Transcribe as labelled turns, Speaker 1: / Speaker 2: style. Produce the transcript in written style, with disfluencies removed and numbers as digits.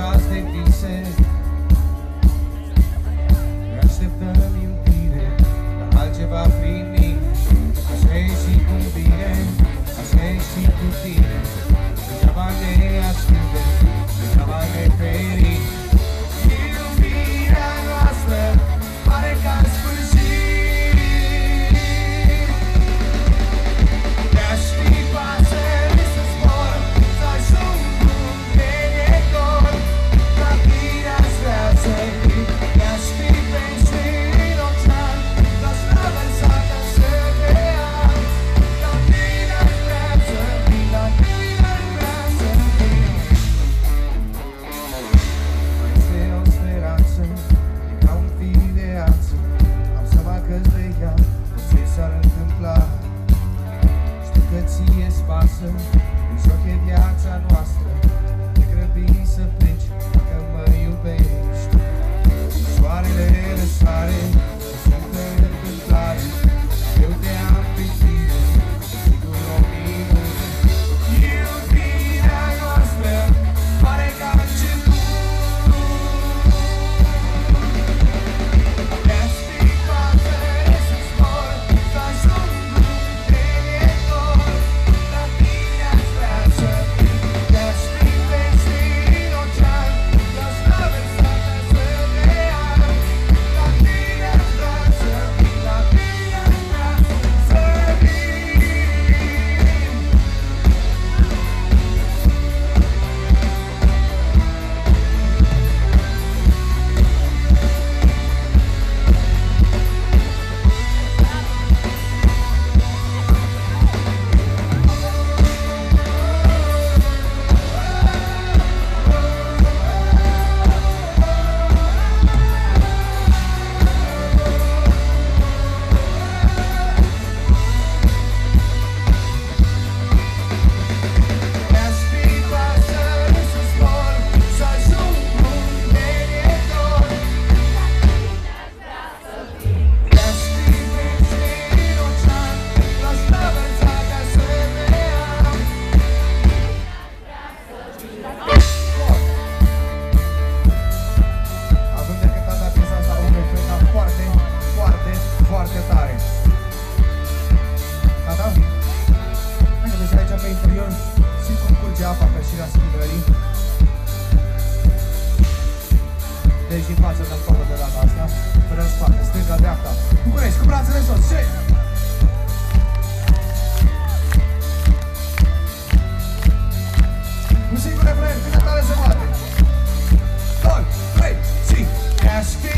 Speaker 1: saturați de vise, ne așteptăm iubire, dar altceva primim. Așa e și cu bine, așa e și cu tine. Degeaba ne ascunde, degeaba ne ferim. Iubirea noastră pare că în sfârșit. Mi-aș fi pasări să zbor, să ajung unde e dor. La tine aș vrea să fii, mi-aș fi pensit în ocean, la slavă sa ca să te am. La tine aș vrea să fii, la tine aș vrea să fii. Mai este o speranță, e ca un fir de ață. Am seama că-ți vei ia, orice s-ar întâmpla. Știu că ție-ți pasă, în joc e viața noastră. Te grăbi să pleci, dacă mă iubești. Soarele răsare, sfântă întâmplare. Eu te-am pe tine, sigur o minune. Iubirea noastră pare că a început. Mi-aș fi pasări să zbor, să ajung unde e dor. La tine aș vrea să fii, mi-aș fi pensit în ocean, la slavă sa ca să te am. La tine aș vrea să fii, la tine aș vrea să fii. Mi-aș fi pasări să zbor, să ajung unde e dor. Mi-aș fi pensit în ocean, la slavă sa ca să te am. Având de cântat piesa asta, un refren foarte, foarte, foarte tare. Gata? Hai că vezi aici pe interior, simt cum curge apa pe șirea schimbării. Deci din față dăm toată de data asta, până în spate, stânga-dreapta. București, cu brațele sus, și... Un singur refren, cât de tare se poate. 2, 3, 5. Mi-aș fi